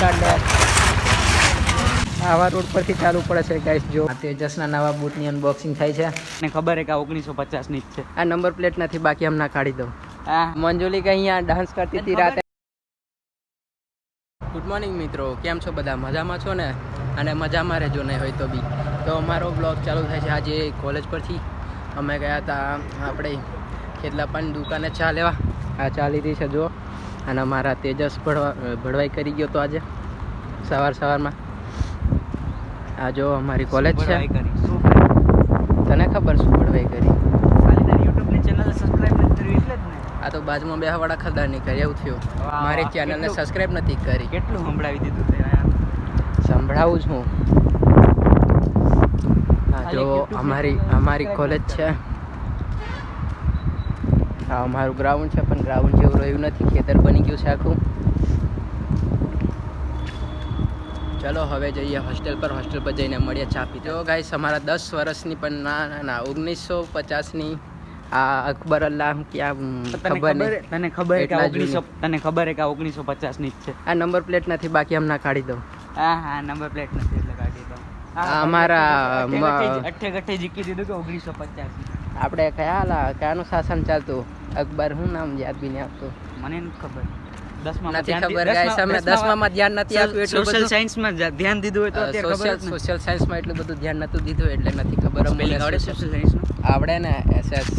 Card લે. આવા road પરથી ચાલુ પડે છે ગાઈસ. જો તેજસના નવા બૂટની અનબોક્સિંગ થાય છે. ને ખબર હે કે 1950 ની જ છે. આ નંબર પ્લેટ નથી, બાકી હમણાં કાઢી દઉં. મંજુલી કે અહીંયા ડાન્સ કરતી હતી રાતે. ગુડ મોર્નિંગ મિત્રો, કેમ છો બધા? મજામાં છો ને? અને મજામાં રહેજો નહીં હોય તો બી. તો અમારો બ્લોગ ચાલુ થાય છે આજે કોલેજ પરથી. અમે ગયા હતા આપણે ખેતલાપાની દુકાને ચા લેવા. આ ચા લીધી છે જો. અને અમારા તેજસ ભળવાઈ કરી ગયો તો આજે સવારમાં. આ જો અમારી કોલેજ છે. તને ખબર શું ભળવાઈ કરી? યુટ્યુબની ચેનલ સબસ્ક્રાઇબ નથી કરી એટલે જ ને. આ તો બાજુમાં બે વાળા ખબર નહીં કરી એવું થયું. મારી ચેનલને સબસ્ક્રાઇબ નથી કરી. કેટલું સંભળાવી દીધું તે યાર. સંભળાવું છું. હા જો અમારી કોલેજ છે. આ અમારું ગ્રાઉન્ડ છે, પણ ગ્રાઉન્ડ જેવું રહ્યું નથી, ખેતર બની ગયું છે આખું. ચલો હવે જઈએ હોસ્ટેલ પર જઈને મળીએ ચા પી. તો ગાઈસ અમારા 10 વર્ષની પણ ના 1950ની આ અકબર અલ્લાહ ક્યાં ખબર નહીં. તને ખબર હે કે 1950 ની જ છે. આ નંબર પ્લેટ નથી, બાકી હમણાં કાઢી દઉં. હા નંબર પ્લેટ નથી એટલે કાઢી દઉં. અમારા અઠ્ઠે જીકી દીધું કે 1950. આપણે કયાનું શાસન ચાલતું? અકબર, હું નામ યાદ બી નહીં આપતું. મને નથી ખબર. નથી ખબર ગાઈસ. અમે 10માં ધ્યાન નથી આપ્યું એટલું બધું. સોશિયલ સાયન્સમાં ધ્યાન દીધું હોય તો અત્યારે ખબર જ સોશિયલ સાયન્સમાં એટલું બધું ધ્યાન નતું દીધું એટલે નથી ખબર. સ્પેલિંગ આવડે સોશિયલ સાયન્સમાં? આવડે ને. SS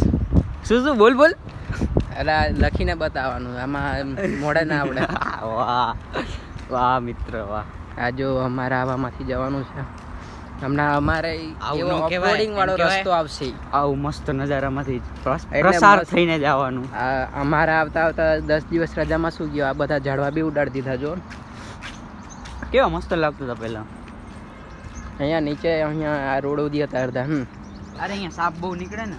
શું બોલ એટલે લખીને બતાવવાનું, આમાં મોઢે ના આવડે. વાહ મિત્ર વાહ. આ જો અમારે આવામાંથી જવાનું છે હમણાં. અમારે એવો ઓફરોડિંગ વાળો રસ્તો આવશે. આવું મસ્ત નજારામાંથી પ્રસાર થઈને જવાનું. અમારે આવતા 10 દિવસ રજામાં શું ગયો, આ બધા ઝાડવા બી ઉડાડી દીધા જો. કેવા મસ્ત લાગતું હતા પહેલા. અહીંયા નીચે આ રોડ ઉધી હતા અડધા. અરે અહીંયા સાપ બહુ નીકળે ને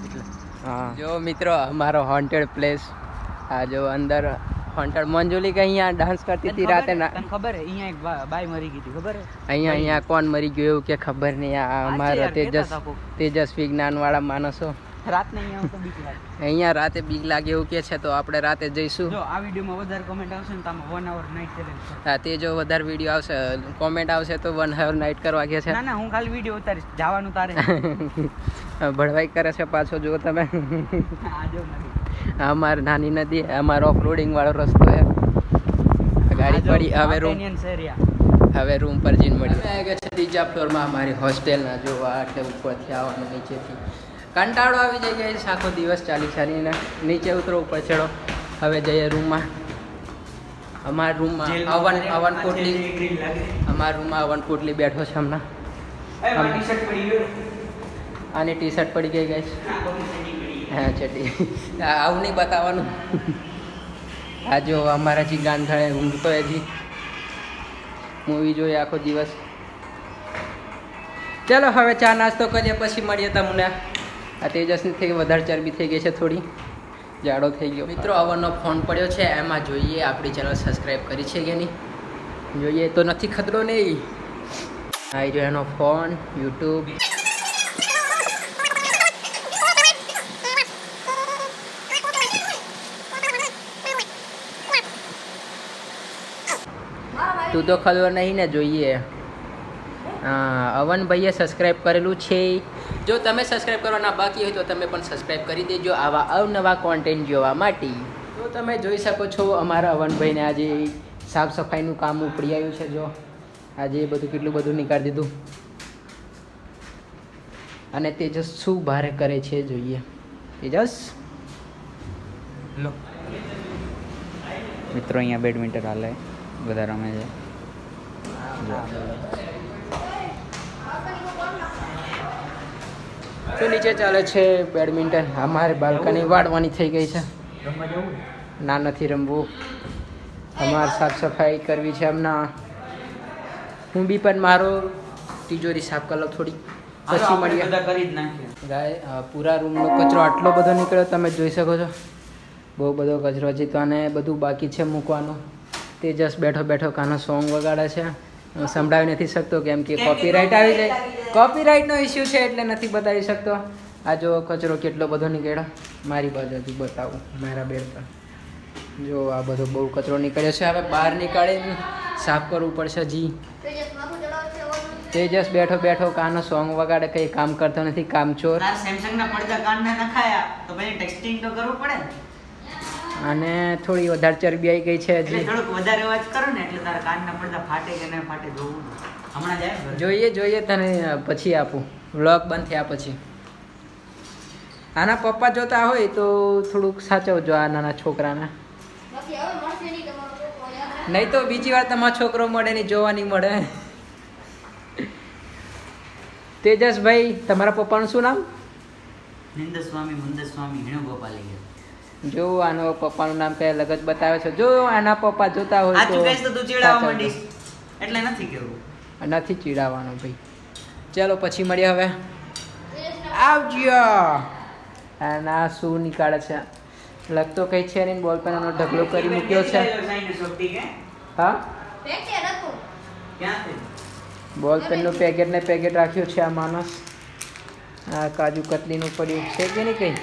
એટલે. હા જો મિત્રો અમારો હોન્ટેડ પ્લેસ. આ જો અંદર હોન્ટેડ. મંજુલી કે અહીંયા ડાન્સ કરતી હતી રાતે. તને ખબર હે અહીંયા એક બાઈ મરી ગઈ હતી ખબર હે? અહીંયા કોણ મરી ગયું એવું કે ખબર નહીં. આ અમારા તેજસ્વી જ્ઞાન વાળા માણસો રાતને અહીંયા રાતે બીક લાગે એવું કે છે. તો આપણે રાતે જઈશું. જો આ વિડીયોમાં વધારે કોમેન્ટ આવશે ને તો આમાં 1 hour નાઈટ ચેલેન્જ છે. હા તે જો વધારે વિડીયો આવશે, કોમેન્ટ આવશે તો 1 hour નાઈટ કરવા કે છે. ના હું ખાલી વિડીયો ઉતારીશ, જવાનું તારે. ભળવાઈ કરે છે પાછો જો તમે. આ જો નદી. અમારી નાની નદી, અમારો ઓફરોડિંગ વાળો રસ્તો છે. ગાડી પડી. હવે રૂમ પર જઈને મળી. અમે ગયા છે ત્રીજા ફ્લોરમાં અમારી હોસ્ટેલના. જો આટલે ઉપરથી આવવાનું, નીચેથી કંટાળો આવી જાય ગાઈસ. આખો દિવસ ચાલીને નીચે ઉતરો, ઉપર ચડો. હવે જઈએ રૂમમાં. અમારા રૂમમાં અવન પોટલી બેઠો છે હમણાં. આની ટી શર્ટ પડી ગઈ ગાઈસ. હા ચટી. આવું નહીં બતાવવાનું. આ જો અમારા જી ગાંધળે ઊંઘતો હજી મૂવી જોઈએ આખો દિવસ. ચાલો હવે ચા નાસ્તો કરીએ, પછી મળીએ તમને. આ તેજસની થઈ વધારે ચરબી થઈ ગઈ છે, થોડી જાડો થઈ ગયો. મિત્રો અવનનો ફોન પડ્યો છે, એમાં જોઈએ આપણી ચેનલ સબસ્ક્રાઈબ કરી છે કે નહીં. જોઈએ તો નથી ખતરો નહીં. આવી રહ્યો એનો ફોન. યુટ્યુબ તું તો ખબર નહીં ને. જોઈએ અવનભાઈએ સબસ્ક્રાઈબ કરેલું છે. જો તમે સબસ્ક્રાઈબ કરવાના બાકી હોય તો તમે પણ સબસ્ક્રાઈબ કરી દેજો આવા અવનવા કોન્ટેન્ટ જોવા માટે. તો તમે જોઈ શકો છો અમારા અવનભાઈને આજે સાફ સફાઈનું કામ ઉપડી આવ્યું છે. જો આજે બધું કેટલું બધું નીકાળી દીધું. અને તેજસ શું ભારે કરે છે જોઈએ. તેજસ લો મિત્રો અહીંયા બેડમિન્ટન હાલે, બધા રમે છે. તો નીચે ચાલે છે બેડમિન્ટન. અમારે બાલ્કની વાળવાની થઈ ગઈ છે. ના નથી રમવું. અમારે સાફ સફાઈ કરવી છે હમણાં. હું બી પણ મારો તિજોરી સાફ કરી લઉં થોડી, પછી મળીએ. ગાય પૂરા રૂમનો કચરો આટલો બધો નીકળ્યો તમે જોઈ શકો છો. બહુ બધો કચરો છે. તો આને બધું બાકી છે મૂકવાનું. તેજસ બેઠો કાનો સોંગ વગાડે છે. સંભળાવી નથી શકતો કેમ કે કોપીરાઇટ આવી જાય. કોપીરાઇટનો ઇસ્યુ છે એટલે નથી બતાવી શકતો. આ જો કચરો કેટલો બધો નીકળ્યો. મારી બાજુથી બતાવું મારા બેડ પર. જો આ બધો બહુ કચરો નીકળ્યો છે. હવે બહાર નીકાળીને સાફ કરવું પડશે હજી. તેજસ બેઠો બેઠો કાનો સોંગ વગાડે, કઈ કામ કરતો નથી, કામચોર. તાર સેમસંગ ના પડદા કાનને નખાયા તો પછી ટેક્સ્ટિંગ તો કરવું પડે ને. અને થોડી વધારે ચરબી આવી ગઈ છે એટલે હજી. થોડુંક વધારે અવાજ કરો ને એટલે તારા કાનના પડદા ફાટે કે ન ફાટે જોવું. હમણાં જાય ઘરે. જોઈએ તને પછી આપું, વ્લોગ બંધ થયા પછી. આના પપ્પા જોતા હોય તો થોડુંક સાચવજો આ નાના છોકરાને, નહીં તો બીજી વાર તમારો છોકરો મળે નહીં, જોવા નહીં મળે. તેજસભાઈ, તમારા પપ્પાનું શું નામ? નિંદ સ્વામી મુંદ સ્વામી વેણુગોપાલી. જો આનો પપ્પાનું નામ કઈ અલગ જ બતાવે છે. જો આના પપ્પા જોતા હોય આચું કહીશ તો તું ચીડાવવા સાચવજો. માંડીશ એટલે નથી કેવું. નથી ચીડાવવાનું ભાઈ. ચાલો પછી મળીએ હવે. આવજો. અને આ શું નીકાળે છે? લગતો કઈ છે નહીં, બોલ પેનનો ઢગલો કરી મૂક્યો છે. હા, બોલ પેનનું પેકેટ ને પેકેટ રાખ્યું છે આ માણસ. આ કાજુ કતલીનું પડ્યું છે કે નહીં? કઈ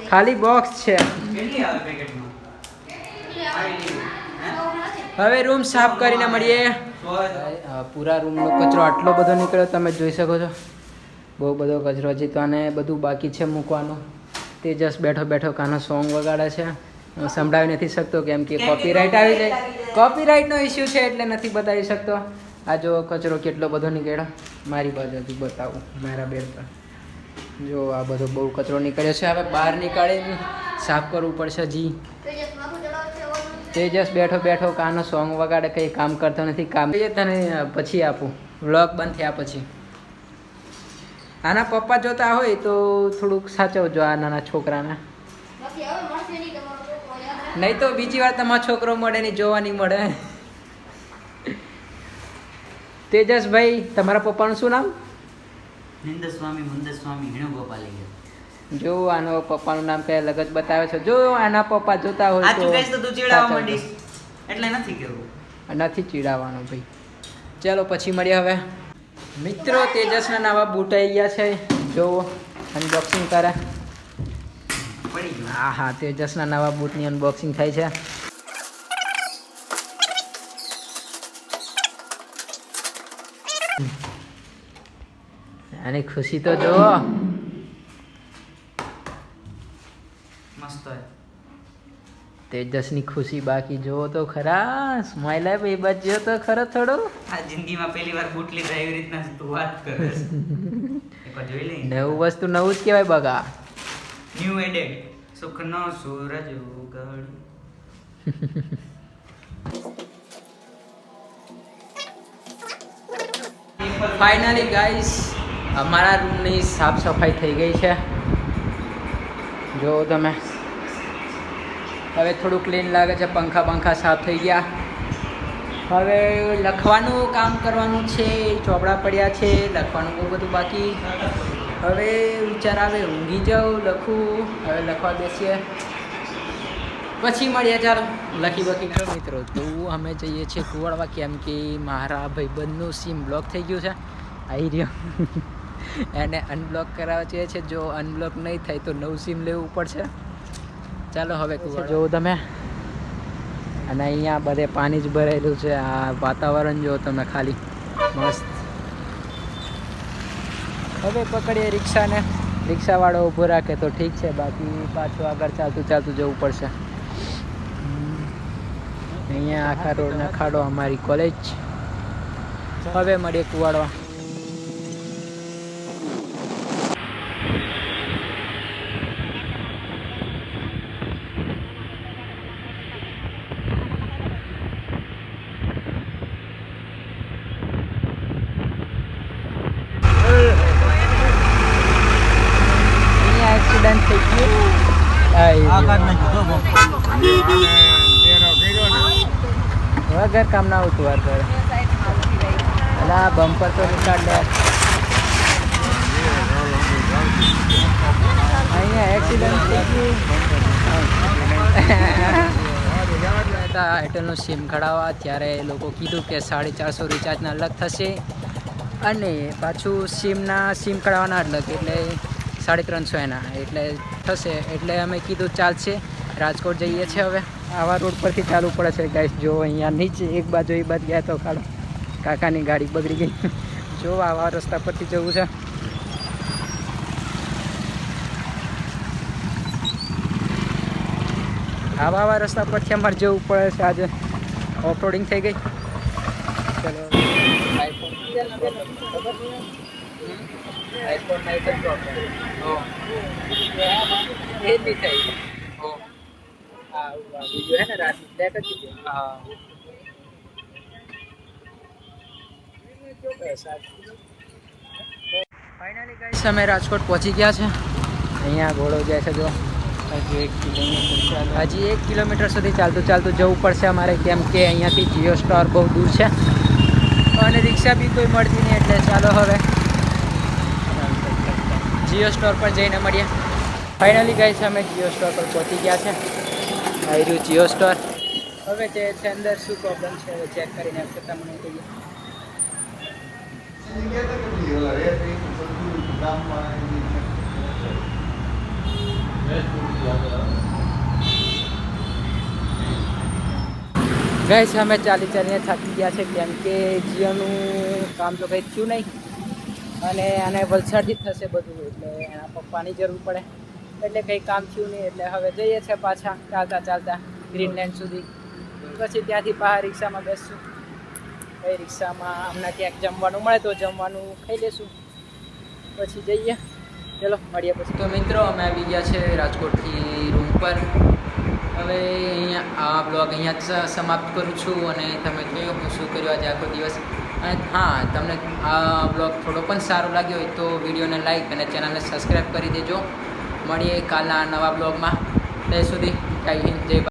ખાલી બોક્સ છે. હવે રૂમ સાફ કરીને મળીએ. પૂરા રૂમનો કચરો આટલો બધો નીકળ્યો, તમે જોઈ શકો છો. બહુ બધો કચરો હજી તો, આને બધું બાકી છે મૂકવાનું. તેજસ બેઠો બેઠો કાનો સોંગ વગાડે છે. હું સંભળાવી નથી શકતો કેમ કે કોપીરાઇટ આવી જાય. કોપીરાઇટનો ઇસ્યુ છે એટલે નથી બતાવી શકતો. આ જો કચરો કેટલો બધો નીકળ્યો, મારી બાજુથી બતાવું, મારા બેડ પર. જો આ બધો બહુ કચરો નીકળ્યો છે. હવે બહાર નીકાળીને સાફ કરવું પડશે હજી. તેજસ બેઠો બેઠો કાનો સોંગ વગાડે, કંઈ કામ કરતો નથી, કામ તને પછી આપું, વ્લોગ બંધ થયા પછી. આના પપ્પા જોતા હોય તો થોડુંક સાચવજો આ નાના છોકરાને, નહીં તો બીજી વાર તમારો છોકરો મળે નહીં, જોવા નહીં મળે. તેજસભાઈ, તમારા પપ્પાનું શું નામ? નિંદ સ્વામી મુંદ સ્વામી વેણુગોપાલી. જો આનો પપ્પાનું નામ કઈ અલગ જ બતાવે છે. જો આના પપ્પા જોતા હોય આચું કહીશ તો તું ચીડાવવા સાચવજો. માંડીશ એટલે નથી કેવું. નથી ચીડાવવાનું ભાઈ. ચાલો પછી મળીએ હવે. મિત્રો, તેજસના નવા બૂટ આવી ગયા છે. જો અનબોક્સિંગ કરે. પડી ગયું. હા, તેજસના નવા બૂટની અનબોક્સિંગ થાય છે. આની ખુશી તો જુઓ. મસ્ત હોય. તેજસની ખુશી બાકી જુઓ તો ખરા. સ્માઈલ આપે એ બાજુ જો તો ખરો થોડો. આ જિંદગીમાં પહેલી વાર બૂટ લીધા એવી રીતના તું વાત કરે છે. એકવાર જોઈ લઈ. નવું વસ્તુ નવું જ કહેવાય બગા. ન્યુ એડેડ સુખનો સૂરજ ઉગડ. ફાઇનલી ગાઈસ, અમારા રૂમની સાફ સફાઈ થઈ ગઈ છે. જો તમે, હવે થોડું ક્લીન લાગે છે. પંખા સાફ થઈ ગયા. હવે લખવાનું કામ કરવાનું છે. ચોપડા પડ્યા છે, લખવાનું બહુ બધું બાકી. હવે વિચાર આવે ઊંઘી જાઉં, લખું. હવે લખવા બેસીએ, પછી મળીએ. ચાલો લખી કરો મિત્રો. તો અમે જઈએ છીએ કુવાડવા, કેમ કે મારા ભાઈબંધનું સિમ બ્લોક થઈ ગયું છે. આવી રહ્યો. એને અનબ્લોક કરાવવા જોઈએ છે. જો અનબ્લોક નહીં થાય તો નવું સિમ લેવું પડશે. ચાલો હવે જોવો તમે. અને અહીંયા બધે પાણી જ ભરેલું છે. આ વાતાવરણ જો તમે ખાલી મસ્ત. હવે પકડીએ રિક્ષાને. રિક્ષાવાળો ઊભો રાખે તો ઠીક છે, બાકી પાછું આગળ ચાલતું જવું પડશે. અહીંયા આખા રોડના ખાડો અમારી કોલેજ. હવે મળીએ કુવાડવા. એક્સિડન્ટ થઈ ગયું. વગર કામ ના આવતું વાર કરે. અલા બમ્પર તો નીકાળ લે. અહીંયા એક્સિડન્ટ થઈ ગયું. એરટેલનું સિમ કઢાવવા ત્યારે એ લોકો કીધું કે 450 રિચાર્જના અલગ થશે અને પાછું સિમ કઢાવવાના અલગ, એટલે 350 એના એટલે થશે. એટલે અમે કીધું ચાલશે. રાજકોટ જઈએ છીએ હવે. આવા રોડ પરથી ચાલવું પડે છે ગાઈસ. જો અહીંયા નીચે એક બાજુ એ બાજુ ગયા તો ખાડો, કાકાની ગાડી બગડી ગઈ. જો આવા રસ્તા પરથી જવું છે. આવા રસ્તા પરથી અમારે જવું પડે છે. આજે ઓફરોડિંગ થઈ ગઈ. ચલો ફાઇનલી ગાઈસ અમે રાજકોટ પહોંચી ગયા છે. અહીંયા ઘોડો જાય છે. જો હજી 1 કિલોમીટર સુધી ચાલતું જવું પડશે અમારે, કેમ કે અહીંયાથી જીઓ સ્ટોર બહુ દૂર છે અને રિક્ષા બી કોઈ મળતી નહીં. એટલે ચાલો હવે જીઓ સ્ટોર પર જઈને મળીએ. ફાઇનલી ગાઈસ અમે જીઓ સ્ટોર પર પહોંચી ગયા છે. આવી રહ્યું જીઓ સ્ટોર. હવે જે છે અંદર શું પ્રોબ્લેમ છે હવે ચેક કરીને તમને કહીએ. ગાઈસ અમે ચાલીને થાકી ગયા છે, કેમ કે જીઓનું કામ તો કંઈ થયું નહીં અને આને વલસાડથી જ થશે બધું. એટલે એના પપ્પાની જરૂર પડે એટલે કંઈ કામ થયું નહીં. એટલે હવે જઈએ છીએ પાછા ચાલતા ગ્રીનલેન્ડ સુધી. પછી ત્યાંથી બહાર રિક્ષામાં બેસશું. કઈ રિક્ષામાં અમને ક્યાંક જમવાનું મળે તો જમવાનું ખાઈ લઈશું, પછી જઈએ. ચલો મળીએ પછી. તો મિત્રો અમે આવી ગયા છે રાજકોટથી રૂમ પર. હવે અહીંયા આ બ્લોગ અહીંયા જ સમાપ્ત કરું છું અને તમે જોયો હું શું કર્યું આજે આખો દિવસ. અને હા, તમને આ બ્લોગ થોડો પણ સારો લાગ્યો હોય તો વિડીયોને લાઈક અને ચેનલને સબસ્ક્રાઈબ કરી દેજો. મળીએ કાલના નવા બ્લોગમાં. ત્યાં સુધી જય હિન્દ, જય ભારત.